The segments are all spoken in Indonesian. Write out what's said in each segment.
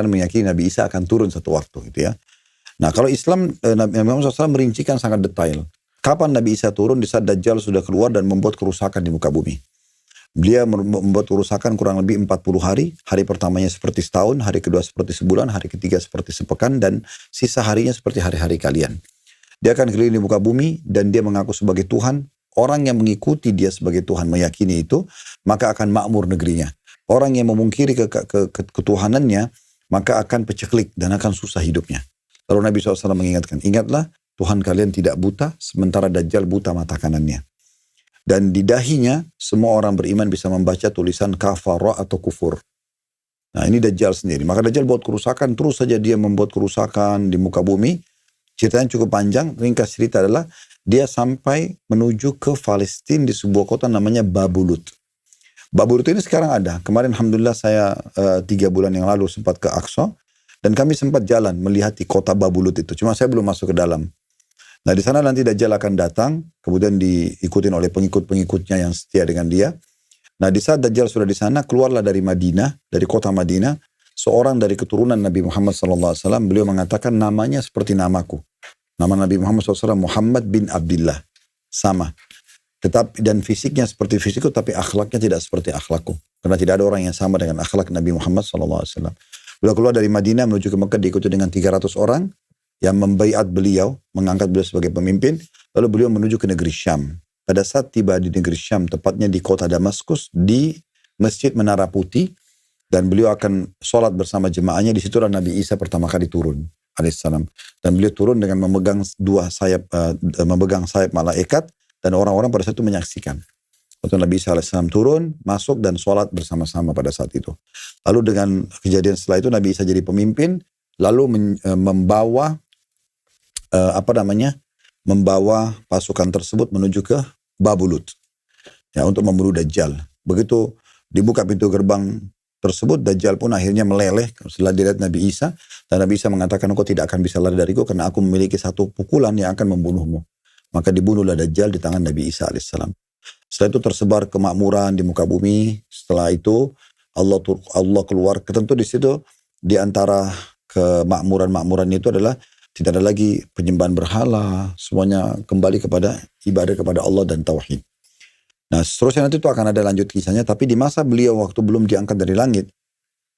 meyakini Nabi Isa akan turun satu waktu gitu ya. Nah kalau Islam, Nabi Muhammad SAW merincikan sangat detail. Kapan Nabi Isa turun? Di saat Dajjal sudah keluar dan membuat kerusakan di muka bumi. Beliau membuat kerusakan kurang lebih 40 hari. Hari pertamanya seperti setahun, hari kedua seperti sebulan, hari ketiga seperti sepekan, dan sisa harinya seperti hari-hari kalian. Dia akan keliling di muka bumi dan dia mengaku sebagai Tuhan. Orang yang mengikuti dia sebagai Tuhan, meyakini itu, maka akan makmur negerinya. Orang yang memungkiri ketuhanannya, maka akan peceklik dan akan susah hidupnya. Lalu Nabi SAW mengingatkan, ingatlah Tuhan kalian tidak buta, sementara Dajjal buta mata kanannya. Dan di dahinya, semua orang beriman bisa membaca tulisan kafara atau kufur. Nah ini Dajjal sendiri. Maka Dajjal buat kerusakan, terus saja dia membuat kerusakan di muka bumi. Ceritanya cukup panjang, ringkas cerita adalah, dia sampai menuju ke Palestina di sebuah kota namanya Babulut. Babulut ini sekarang ada. Kemarin Alhamdulillah saya 3 bulan yang lalu sempat ke Aqsa. Dan kami sempat jalan melihat di kota Babulut itu. Cuma saya belum masuk ke dalam. Nah di sana nanti Dajjal akan datang. Kemudian diikutin oleh pengikut-pengikutnya yang setia dengan dia. Nah di saat Dajjal sudah di sana, keluarlah dari Madinah, dari kota Madinah, seorang dari keturunan Nabi Muhammad SAW. Beliau mengatakan namanya seperti namaku. Nama Nabi Muhammad SAW Muhammad bin Abdullah. Sama. Tetapi dan fisiknya seperti fisikku, tapi akhlaknya tidak seperti akhlakku. Karena tidak ada orang yang sama dengan akhlak Nabi Muhammad SAW. Beliau keluar dari Madinah menuju ke Mekah diikuti dengan 300 orang yang membaiat beliau, mengangkat beliau sebagai pemimpin. Lalu beliau menuju ke negeri Syam. Pada saat tiba di negeri Syam, tepatnya di kota Damaskus, di Masjid Menara Putih, dan beliau akan sholat bersama jemaahnya. Di situlah Nabi Isa pertama kali turun, alaihissalam. Dan beliau turun dengan memegang memegang sayap malaikat, dan orang-orang pada saat itu menyaksikan. Waktu Nabi Isa AS turun, masuk dan sholat bersama-sama pada saat itu. Lalu dengan kejadian setelah itu Nabi Isa jadi pemimpin, lalu membawa membawa pasukan tersebut menuju ke Babulut, ya, untuk membunuh Dajjal. Begitu dibuka pintu gerbang tersebut, Dajjal pun akhirnya meleleh setelah dilihat Nabi Isa, dan Nabi Isa mengatakan, engkau tidak akan bisa lari dariku karena aku memiliki satu pukulan yang akan membunuhmu. Maka dibunuhlah Dajjal di tangan Nabi Isa alaihissalam. Setelah itu tersebar kemakmuran di muka bumi. Setelah itu Allah keluar. Tentu di situ di antara kemakmuran-makmuran itu adalah tidak ada lagi penyembahan berhala. Semuanya kembali kepada ibadah kepada Allah dan tauhid. Nah seterusnya nanti itu akan ada lanjut kisahnya. Tapi di masa beliau waktu belum diangkat dari langit,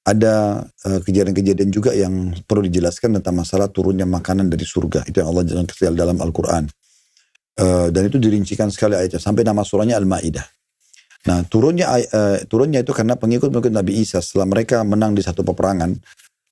ada kejadian-kejadian juga yang perlu dijelaskan tentang masalah turunnya makanan dari surga. Itu yang Allah jelaskan dalam Al-Quran. Dan itu dirincikan sekali ayatnya sampai nama surahnya Al-Maidah. Nah turunnya itu karena pengikut-pengikut Nabi Isa setelah mereka menang di satu peperangan,